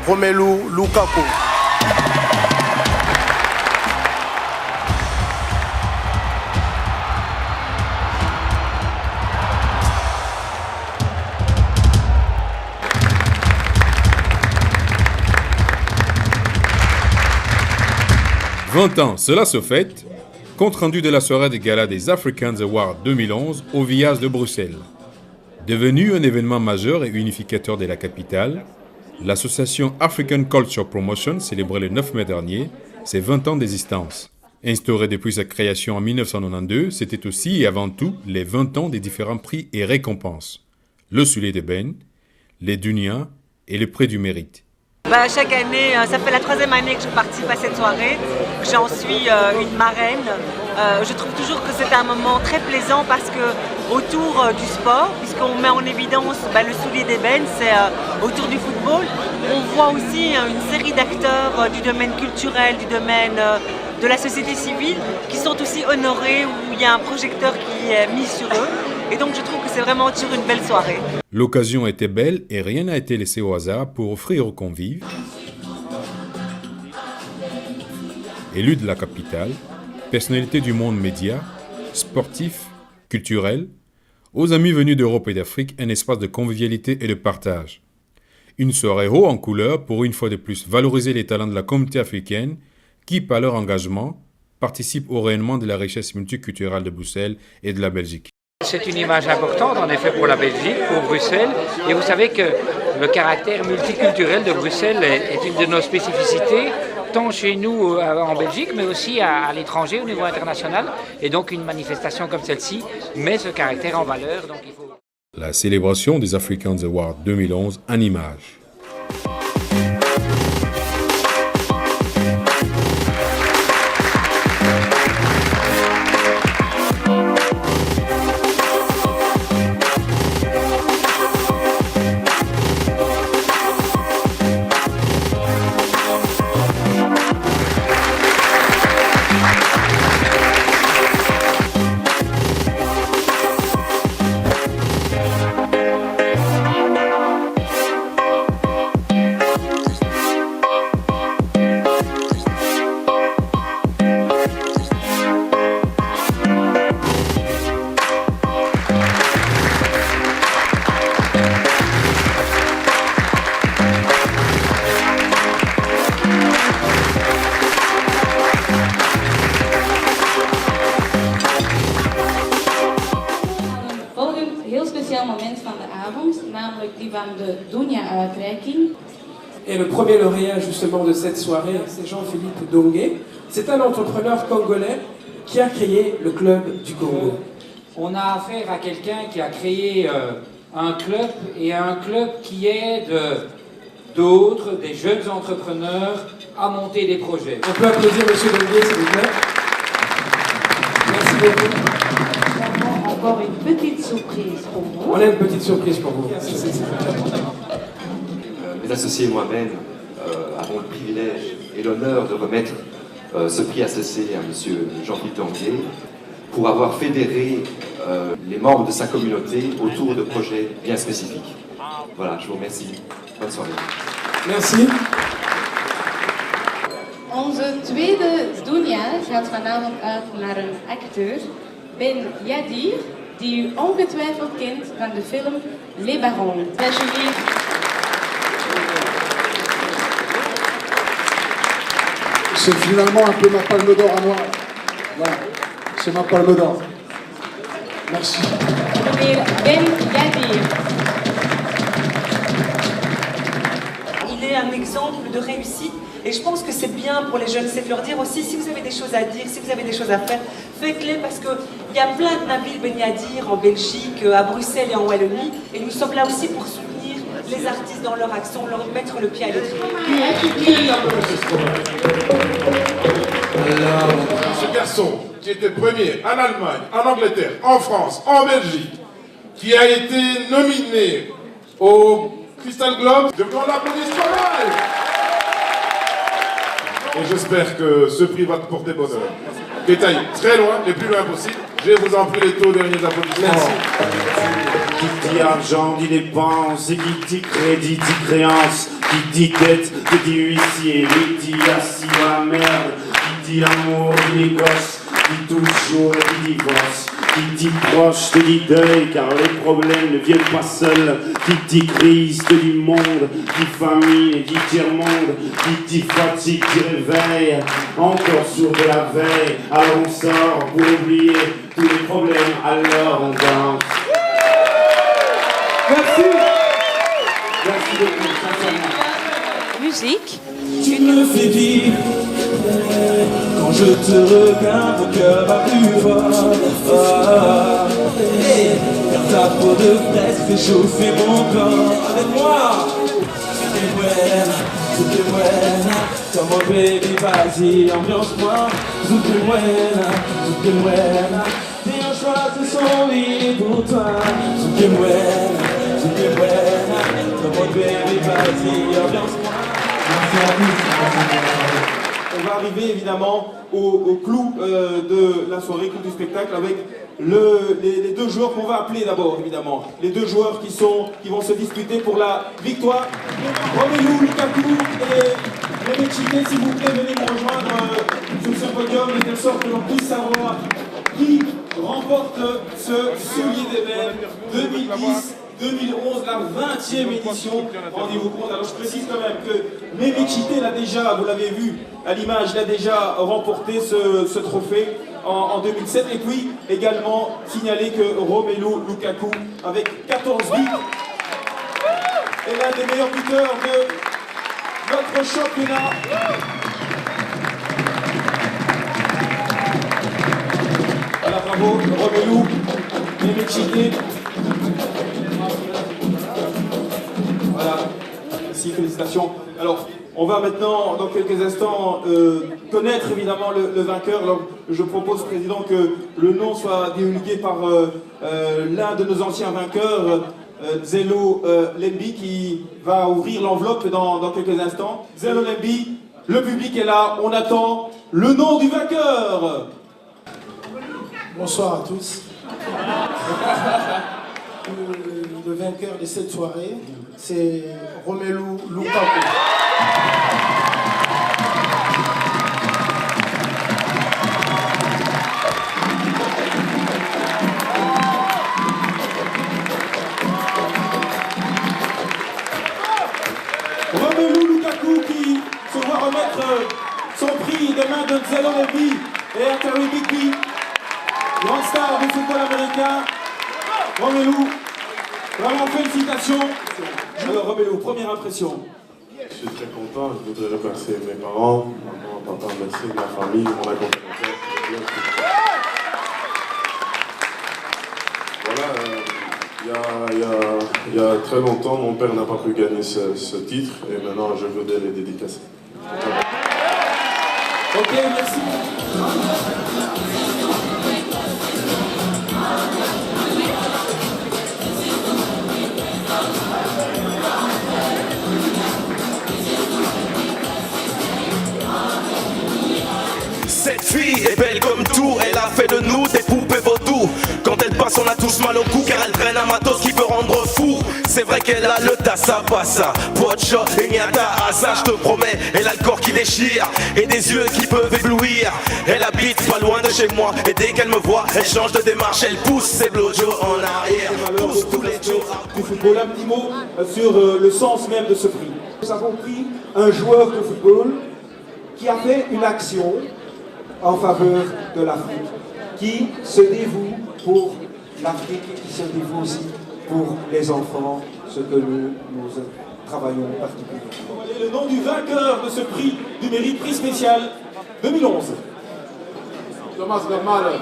Romelu Lukaku. « 20 ans, cela se fête », compte rendu de la soirée des galas des Africans Awards 2011 au Vias de Bruxelles. Devenu un événement majeur et unificateur de la capitale, l'association African Culture Promotion célébrait le 9 mai dernier ses 20 ans d'existence. Instaurée depuis sa création en 1992, c'était aussi et avant tout les 20 ans des différents prix et récompenses. Le Soulier d'ébène, les Dunia et le Prix du Mérite. Chaque année, ça fait la 3e année que je participe à cette soirée. J'en suis une marraine. Je trouve toujours que c'est un moment très plaisant parce que autour du sport, puisqu'on met en évidence le soulier d'ébène, c'est autour du football. On voit aussi une série d'acteurs du domaine culturel, du domaine de la société civile, qui sont aussi honorés, où il y a un projecteur qui est mis sur eux. Et donc je trouve que c'est vraiment toujours une belle soirée. L'occasion était belle et rien n'a été laissé au hasard pour offrir aux convives, élus de la capitale, personnalités du monde média, sportifs, culturels, aux amis venus d'Europe et d'Afrique, un espace de convivialité et de partage. Une soirée haut en couleur pour une fois de plus valoriser les talents de la communauté africaine qui, par leur engagement, participent au rayonnement de la richesse multiculturelle de Bruxelles et de la Belgique. C'est une image importante en effet pour la Belgique, pour Bruxelles, et vous savez que le caractère multiculturel de Bruxelles est une de nos spécificités, tant chez nous en Belgique, mais aussi à l'étranger au niveau international, et donc une manifestation comme celle-ci met ce caractère en valeur. Donc il faut... La célébration des Africans Awards 2011 en images. Moment van de avond, namelijk die van de Dunia-uitreiking. Et le premier lauréat justement de cette soirée, c'est Jean-Philippe Dongué. C'est un entrepreneur congolais qui a créé le club du Congo. On a affaire à quelqu'un qui a créé un club et un club qui aide d'autres, des jeunes entrepreneurs à monter des projets. On peut applaudir M. Dongué, s'il vous plaît. Merci beaucoup. Encore une petite surprise pour vous. On a une petite surprise pour vous. Mes associés et moi-même avons le privilège et l'honneur de remettre ce prix associé à M. Jean-Philippe Dongué pour avoir fédéré les membres de sa communauté autour de projets bien spécifiques. Voilà, je vous remercie. Bonne soirée. Merci. Onze tweede Dunia gaat vanavond uit naar een acteur, Ben Yadir, die u ongetwijfeld kent van de film Les Barons. C'est finalement un peu ma palme d'or à moi. Voilà, c'est ma palme d'or. Merci. Meneer Ben Yadir. Il est un exemple de réussite et je pense que c'est bien pour les jeunes, c'est de leur dire aussi si vous avez des choses à dire, si vous avez des choses à faire, faites-les parce qu'il y a plein de Nabil Ben Yadir en Belgique, à Bruxelles et en Wallonie et nous sommes là aussi pour soutenir les artistes dans leur action, leur mettre le pied à l'étrier. Alors, ce garçon qui était premier en Allemagne, en Angleterre, en France, en Belgique, qui a été nominé au Crystal Globe, je vous en applaudis pas mal. Et j'espère que ce prix va te porter bonheur. Détail très loin, le plus loin possible. Je vous en prie les tout derniers applaudissements. Merci. Qui dit argent dit dépense, et qui dit crédit dit créance. Qui dit dette, qui dit huissier, qui dit assis à la merde. Qui dit amour dit les gosses, qui dit toujours et qui divorce. Qui dit proche te dit deuil, car les problèmes ne viennent pas seuls. Qui dit crise te dit monde, dit famine et dit tiers-monde. Qui dit fatigue dit réveil, encore sourd de la veille. Alors on sort pour oublier tous les problèmes, alors on danse. Merci. Merci beaucoup, sincèrement. Musique. Tu me fais vivre. Quand je te regarde, mon cœur bat plus fort. Car ta peau de fraise fait chauffer mon corps. Avec moi, tout est buena. Come on baby, vas-y, ambiance-moi. Tout est buena. T'es un choix de son lit pour toi. Tout est buena. Come on baby, vas-y, ambiance-moi. On va arriver évidemment au clou de la soirée, clou du spectacle, avec les deux joueurs qu'on va appeler d'abord, évidemment. Les deux joueurs qui vont se disputer pour la victoire. Romelu Lukaku et Mehmet Chité, s'il vous plaît, venez me rejoindre sur ce podium, de telle sorte que l'on puisse savoir qui remporte ce soulier des Verts 2010-2011, la 20e édition. Rendez-vous compte. Alors je précise quand même que Mehmet Chité l'a déjà, vous l'avez vu à l'image, l'a déjà remporté ce trophée en 2007. Et puis également signaler que Romelu Lukaku, avec 14 buts, est l'un des meilleurs buteurs de notre championnat. Voilà, bravo Romelu, Mehmet Chité. Voilà, merci, félicitations. Alors, on va maintenant, dans quelques instants, connaître évidemment le vainqueur. Alors, je propose, Président, que le nom soit divulgué par l'un de nos anciens vainqueurs, Zelo Lembi, qui va ouvrir l'enveloppe dans quelques instants. Zelo Lembi, le public est là, on attend le nom du vainqueur. Bonsoir à tous. Le vainqueur de cette soirée, c'est Romelu Lukaku. Romelu Lukaku qui se voit remettre son prix des mains de Zelo Lembi et Atari Bigby, grande star du football américain. Romelu, vraiment félicitations. Alors Romelu, première impression. Je suis très content, je voudrais remercier mes parents, maman, papa, merci, ma famille, mon accompagnateur. Voilà, il y a très longtemps, mon père n'a pas pu gagner ce titre et maintenant je voudrais les dédicacer. Ok, merci. Cette fille est belle comme tout, elle a fait de nous des poupées vaudou. Quand elle passe on a tous mal au cou car elle traîne un matos qui peut rendre fou. C'est vrai qu'elle a le tassa passa, pocho et niata asa, je te promets. Elle a le corps qui déchire et des yeux qui peuvent éblouir. Elle habite pas loin de chez moi et dès qu'elle me voit elle change de démarche. Elle pousse ses blowjos en arrière, pousse tous les jours. Du football, un petit mot sur le sens même de ce prix. Nous avons pris un joueur de football qui a fait une action en faveur de l'Afrique, qui se dévoue pour l'Afrique et qui se dévoue aussi pour les enfants, ce que nous travaillons particulièrement. Le nom du vainqueur de ce prix du mérite, prix spécial 2011. Thomas Vermaelen.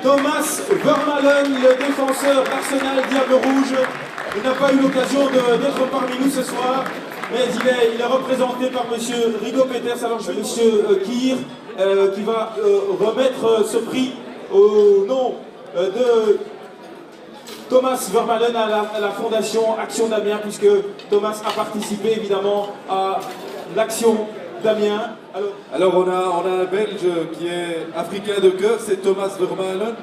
Thomas Vermaelen, le défenseur d'Arsenal Diable Rouge. Il n'a pas eu l'occasion d'être parmi nous ce soir, mais il est représenté par M. Rigo Peters. Alors je vais M. Kier qui va remettre ce prix au nom de Thomas Vermaelen à la Fondation Action d'Amiens, puisque Thomas a participé évidemment à l'Action d'Amiens. Alors on a un Belge qui est africain de cœur, c'est Thomas Vermaelen.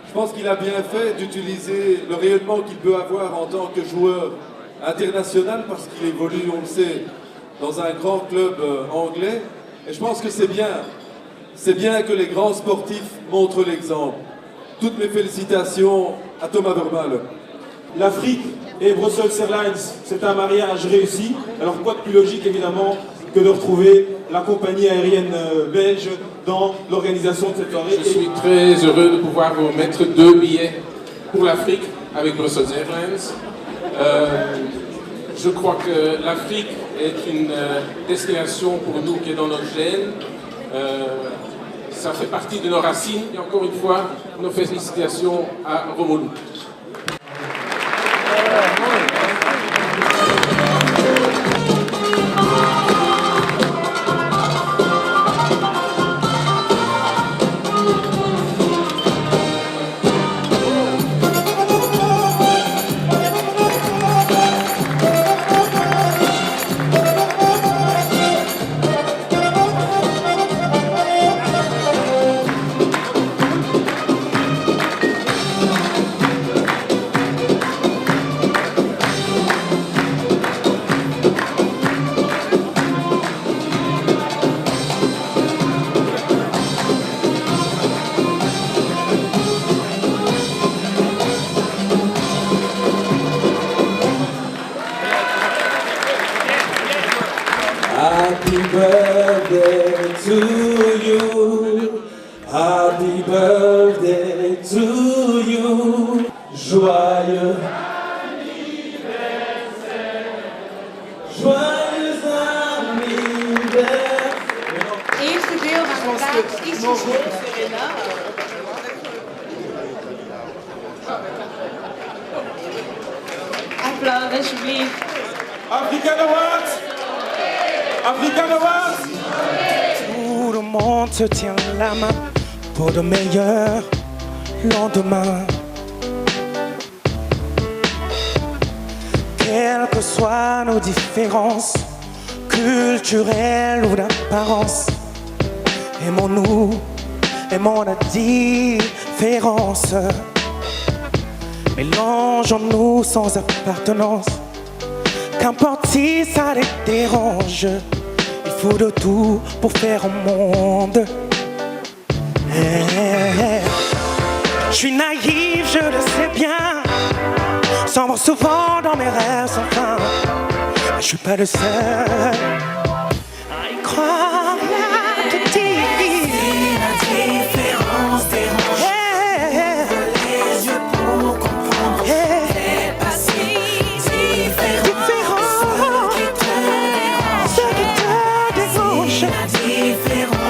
Je pense qu'il a bien fait d'utiliser le rayonnement qu'il peut avoir en tant que joueur international parce qu'il évolue, on le sait, dans un grand club anglais. Et je pense que c'est bien. C'est bien que les grands sportifs montrent l'exemple. Toutes mes félicitations à Thomas Vermaelen. L'Afrique et Brussels Airlines, c'est un mariage réussi. Alors quoi de plus logique évidemment que de retrouver la compagnie aérienne belge dans l'organisation de cette soirée. Je suis très heureux de pouvoir vous mettre 2 billets pour l'Afrique avec Brussels Airlines. Je crois que l'Afrique est une destination pour nous qui est dans notre gène. Ça fait partie de nos racines. Et encore une fois, nos félicitations à Romelu. Happy birthday to you. Happy birthday to you. Joyeux joyeux anniversaire. Eerste deel van de taak is gespeeld, Verena. Applaus alsjeblieft. African Awards! African Awards! Tout le monde se tient la main pour de meilleurs lendemains. Quelles que soient nos différences culturelles ou d'apparence, aimons-nous, aimons la différence. Mélangeons-nous sans appartenance, qu'importe si ça les dérange. Il faut de tout pour faire un monde. Je suis naïf, je le sais bien, sombre souvent dans mes rêves sans fin. Mais je suis pas le seul à y croire. La différence dérange. Les yeux pour comprendre. Les passés différents. Ce qui te dérange. La différence.